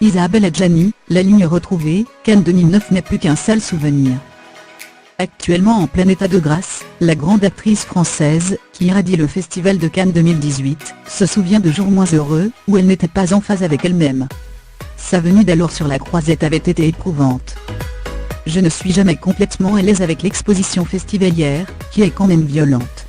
Isabelle Adjani, la ligne retrouvée, Cannes 2009 n'est plus qu'un sale souvenir. Actuellement en plein état de grâce, la grande actrice française, qui irradie le Festival de Cannes 2018, se souvient de jours moins heureux, où elle n'était pas en phase avec elle-même. Sa venue d'alors sur la Croisette avait été éprouvante. Je ne suis jamais complètement à l'aise avec l'exposition festivalière, qui est quand même violente.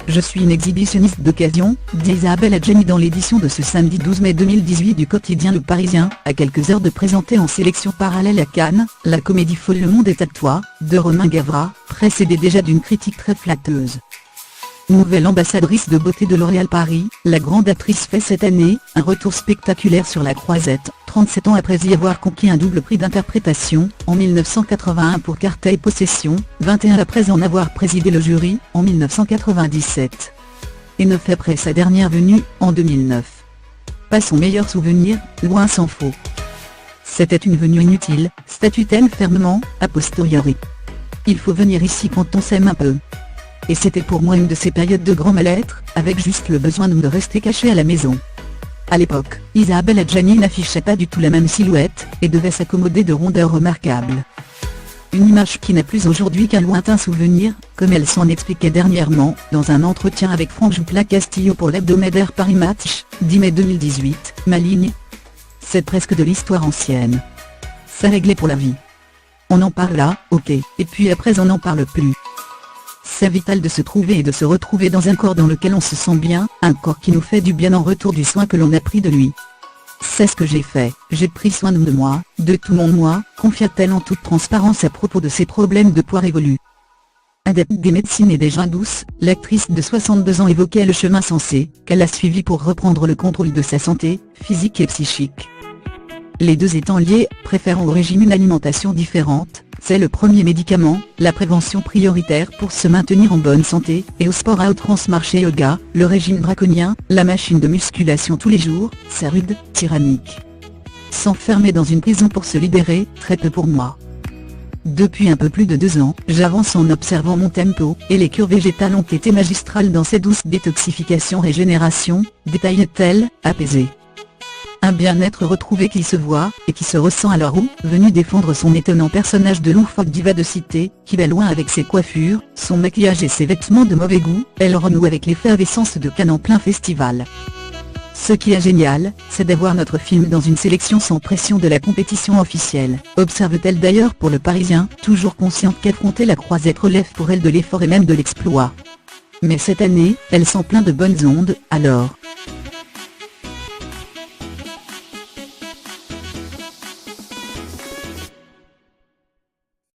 Je suis une exhibitionniste d'occasion, dit Isabelle Adjani dans l'édition de ce samedi 12 mai 2018 du quotidien Le Parisien, à quelques heures de présenter en sélection parallèle à Cannes, la comédie folle Le Monde est à toi, de Romain Gavras, précédée déjà d'une critique très flatteuse. Nouvelle ambassadrice de beauté de L'Oréal Paris, la grande actrice fait cette année un retour spectaculaire sur la Croisette, 37 ans après y avoir conquis un double prix d'interprétation, en 1981 pour Carta et Possession, 21 après en avoir présidé le jury, en 1997. Et 9 après sa dernière venue, en 2009. Pas son meilleur souvenir, loin s'en faut. C'était une venue inutile, statue-t-elle fermement, a posteriori. Il faut venir ici quand on s'aime un peu. Et c'était pour moi une de ces périodes de grand mal-être, avec juste le besoin de me rester caché à la maison. À l'époque, Isabelle Adjani n'affichait pas du tout la même silhouette, et devait s'accommoder de rondeurs remarquables. Une image qui n'est plus aujourd'hui qu'un lointain souvenir, comme elle s'en expliquait dernièrement, dans un entretien avec Franck Joupla-Castillo pour l'hebdomadaire Paris Match, 10 mai 2018, ma ligne. C'est presque de l'histoire ancienne. C'est réglé pour la vie. On en parle là, ok, et puis après on n'en parle plus. C'est vital de se trouver et de se retrouver dans un corps dans lequel on se sent bien, un corps qui nous fait du bien en retour du soin que l'on a pris de lui. C'est ce que j'ai fait, j'ai pris soin de moi, de tout mon moi, confia-t-elle en toute transparence à propos de ses problèmes de poids révolus. Adepte des médecines et des joints douces, l'actrice de 62 ans évoquait le chemin sensé qu'elle a suivi pour reprendre le contrôle de sa santé, physique et psychique. Les deux étant liés, préférant au régime une alimentation différente, c'est le premier médicament, la prévention prioritaire pour se maintenir en bonne santé, et au sport à outrance marché yoga, le régime draconien, la machine de musculation tous les jours, c'est rude, tyrannique. S'enfermer dans une prison pour se libérer, très peu pour moi. Depuis un peu plus de 2 ans, j'avance en observant mon tempo, et les cures végétales ont été magistrales dans ces douces détoxification-régénération, détaillait-elle, apaisée. Un bien-être retrouvé qui se voit, et qui se ressent alors où, venu défendre son étonnant personnage de loufoque diva de cité, qui va loin avec ses coiffures, son maquillage et ses vêtements de mauvais goût, elle renoue avec l'effervescence de Cannes en plein festival. Ce qui est génial, c'est d'avoir notre film dans une sélection sans pression de la compétition officielle, observe-t-elle d'ailleurs pour Le Parisien, toujours consciente qu'affronter la Croisette relève pour elle de l'effort et même de l'exploit. Mais cette année, elle sent plein de bonnes ondes, alors.